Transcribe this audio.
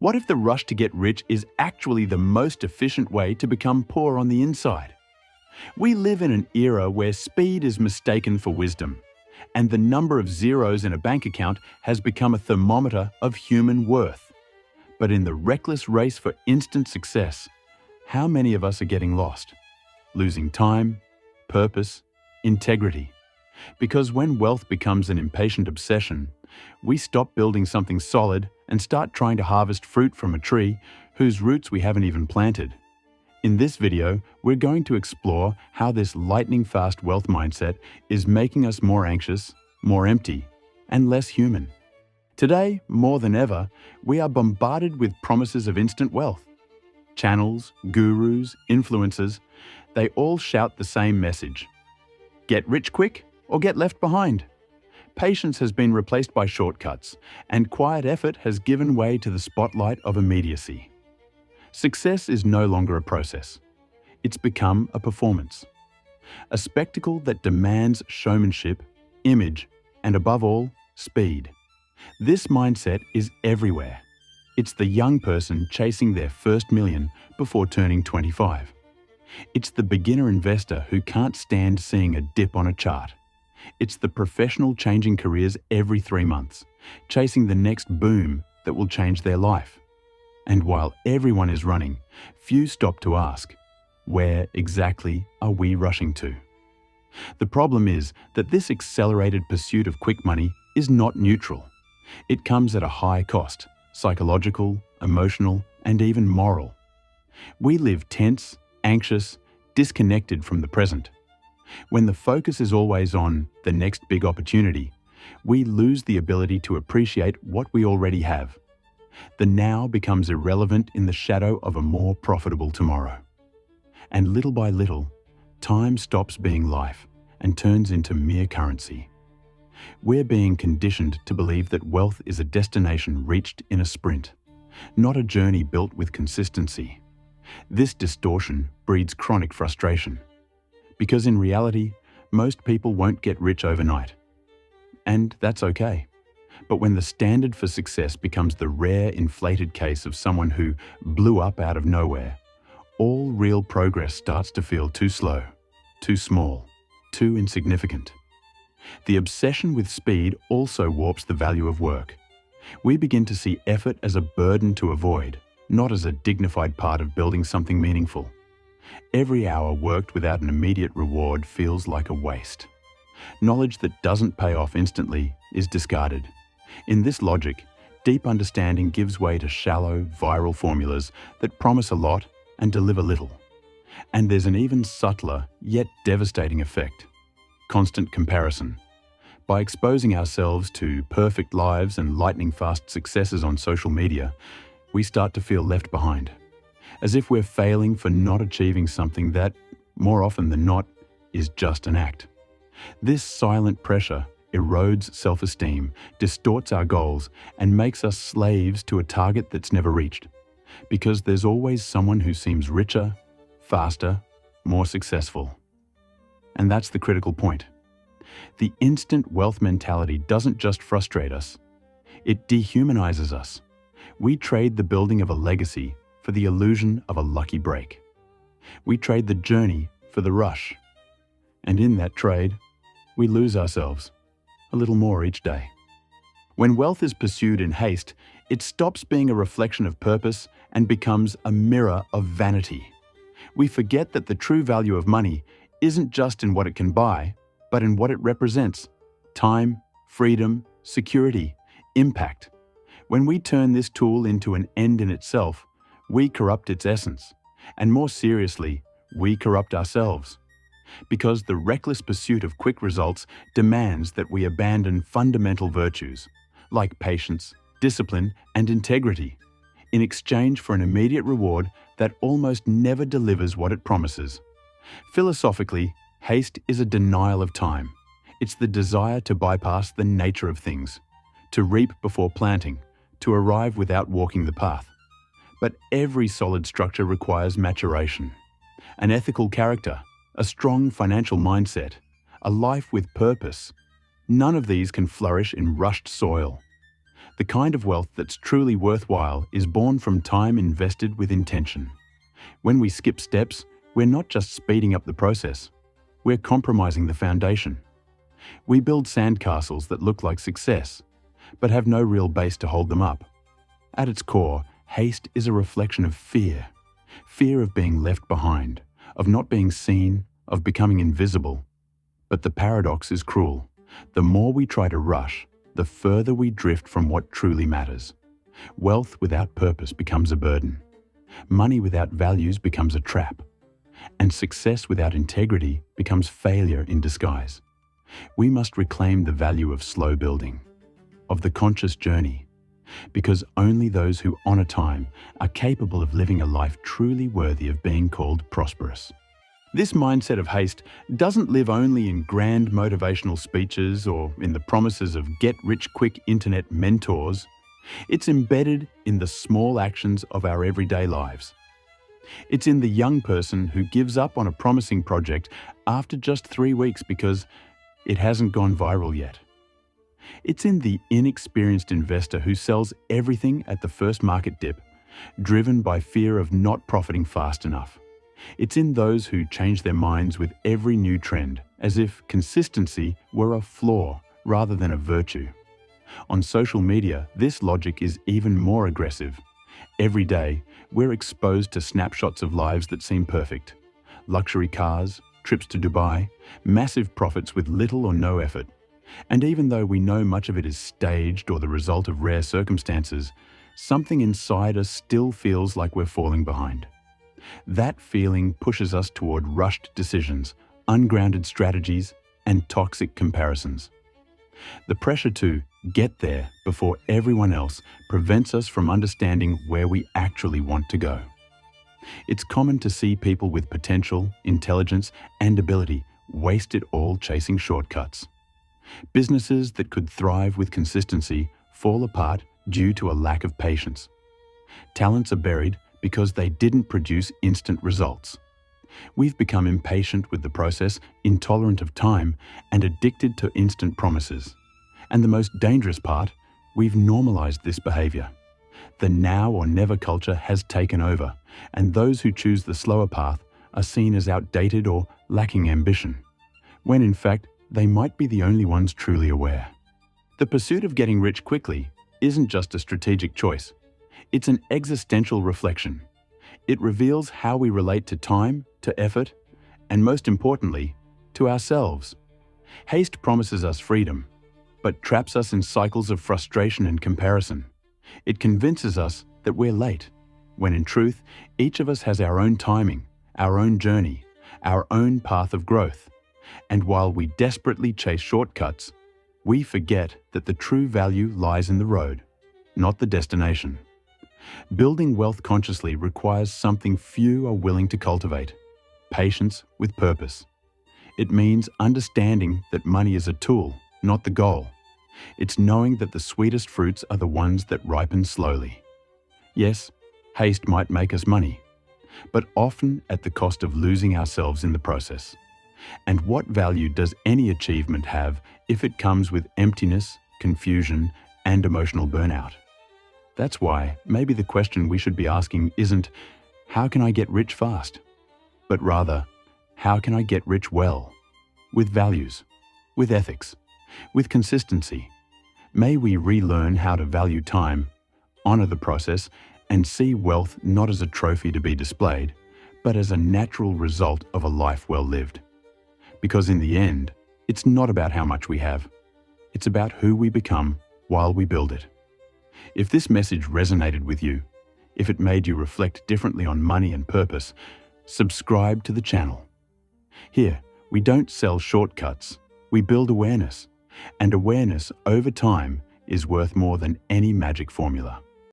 What if the rush to get rich is actually the most efficient way to become poor on the inside? We live in an era where speed is mistaken for wisdom, and the number of zeros in a bank account has become a thermometer of human worth. But in the reckless race for instant success, how many of us are getting lost? Losing time, purpose, integrity. Because when wealth becomes an impatient obsession, we stop building something solid and start trying to harvest fruit from a tree whose roots we haven't even planted. In this video, we're going to explore how this lightning-fast wealth mindset is making us more anxious, more empty, and less human. Today, more than ever, we are bombarded with promises of instant wealth. Channels, gurus, influencers, they all shout the same message. Get rich quick or get left behind. Patience has been replaced by shortcuts, and quiet effort has given way to the spotlight of immediacy. Success is no longer a process. It's become a performance. A spectacle that demands showmanship, image, and above all, speed. This mindset is everywhere. It's the young person chasing their first million before turning 25. It's the beginner investor who can't stand seeing a dip on a chart. It's the professional changing careers every 3 months, chasing the next boom that will change their life. And while everyone is running, few stop to ask, where exactly are we rushing to? The problem is that this accelerated pursuit of quick money is not neutral. It comes at a high cost, psychological, emotional, and even moral. We live tense, anxious, disconnected from the present. When the focus is always on the next big opportunity, we lose the ability to appreciate what we already have. The now becomes irrelevant in the shadow of a more profitable tomorrow. And little by little, time stops being life and turns into mere currency. We're being conditioned to believe that wealth is a destination reached in a sprint, not a journey built with consistency. This distortion breeds chronic frustration, because in reality, most people won't get rich overnight. And that's okay. But when the standard for success becomes the rare, inflated case of someone who blew up out of nowhere, all real progress starts to feel too slow, too small, too insignificant. The obsession with speed also warps the value of work. We begin to see effort as a burden to avoid, not as a dignified part of building something meaningful. Every hour worked without an immediate reward feels like a waste. Knowledge that doesn't pay off instantly is discarded. In this logic, deep understanding gives way to shallow, viral formulas that promise a lot and deliver little. And there's an even subtler, yet devastating effect: constant comparison. By exposing ourselves to perfect lives and lightning-fast successes on social media, we start to feel left behind, as if we're failing for not achieving something that, more often than not, is just an act. This silent pressure erodes self-esteem, distorts our goals, and makes us slaves to a target that's never reached. Because there's always someone who seems richer, faster, more successful. And that's the critical point. The instant wealth mentality doesn't just frustrate us, it dehumanizes us. We trade the building of a legacy for the illusion of a lucky break. We trade the journey for the rush. And in that trade, we lose ourselves a little more each day. When wealth is pursued in haste, it stops being a reflection of purpose and becomes a mirror of vanity. We forget that the true value of money isn't just in what it can buy, but in what it represents: time, freedom, security, impact. When we turn this tool into an end in itself, we corrupt its essence. And more seriously, we corrupt ourselves. Because the reckless pursuit of quick results demands that we abandon fundamental virtues, like patience, discipline, and integrity, in exchange for an immediate reward that almost never delivers what it promises. Philosophically, haste is a denial of time. It's the desire to bypass the nature of things, to reap before planting, to arrive without walking the path. But every solid structure requires maturation. An ethical character, a strong financial mindset, a life with purpose. None of these can flourish in rushed soil. The kind of wealth that's truly worthwhile is born from time invested with intention. When we skip steps, we're not just speeding up the process, we're compromising the foundation. We build sandcastles that look like success, but have no real base to hold them up. At its core, haste is a reflection of fear. Fear of being left behind, of not being seen, of becoming invisible. But the paradox is cruel. The more we try to rush, the further we drift from what truly matters. Wealth without purpose becomes a burden. Money without values becomes a trap. And success without integrity becomes failure in disguise. We must reclaim the value of slow building, of the conscious journey, because only those who honor time are capable of living a life truly worthy of being called prosperous. This mindset of haste doesn't live only in grand motivational speeches or in the promises of get-rich-quick internet mentors. It's embedded in the small actions of our everyday lives. It's in the young person who gives up on a promising project after just 3 weeks because it hasn't gone viral yet. It's in the inexperienced investor who sells everything at the first market dip, driven by fear of not profiting fast enough. It's in those who change their minds with every new trend, as if consistency were a flaw rather than a virtue. On social media, this logic is even more aggressive. Every day, we're exposed to snapshots of lives that seem perfect. Luxury cars, trips to Dubai, massive profits with little or no effort. And even though we know much of it is staged or the result of rare circumstances, something inside us still feels like we're falling behind. That feeling pushes us toward rushed decisions, ungrounded strategies, and toxic comparisons. The pressure to get there before everyone else prevents us from understanding where we actually want to go. It's common to see people with potential, intelligence, and ability waste it all chasing shortcuts. Businesses that could thrive with consistency fall apart due to a lack of patience. Talents are buried because they didn't produce instant results. We've become impatient with the process, intolerant of time, and addicted to instant promises. And the most dangerous part, we've normalized this behavior. The now or never culture has taken over, and those who choose the slower path are seen as outdated or lacking ambition, when in fact, they might be the only ones truly aware. The pursuit of getting rich quickly isn't just a strategic choice. It's an existential reflection. It reveals how we relate to time, to effort, and most importantly, to ourselves. Haste promises us freedom, but traps us in cycles of frustration and comparison. It convinces us that we're late, when in truth, each of us has our own timing, our own journey, our own path of growth. And while we desperately chase shortcuts, we forget that the true value lies in the road, not the destination. Building wealth consciously requires something few are willing to cultivate: patience with purpose. It means understanding that money is a tool, not the goal. It's knowing that the sweetest fruits are the ones that ripen slowly. Yes, haste might make us money, but often at the cost of losing ourselves in the process. And what value does any achievement have if it comes with emptiness, confusion, and emotional burnout? That's why maybe the question we should be asking isn't, how can I get rich fast? But rather, how can I get rich well? With values, with ethics, with consistency. May we relearn how to value time, honor the process, and see wealth not as a trophy to be displayed, but as a natural result of a life well lived. Because in the end, it's not about how much we have. It's about who we become while we build it. If this message resonated with you, if it made you reflect differently on money and purpose, subscribe to the channel. Here, we don't sell shortcuts, we build awareness. And awareness over time is worth more than any magic formula.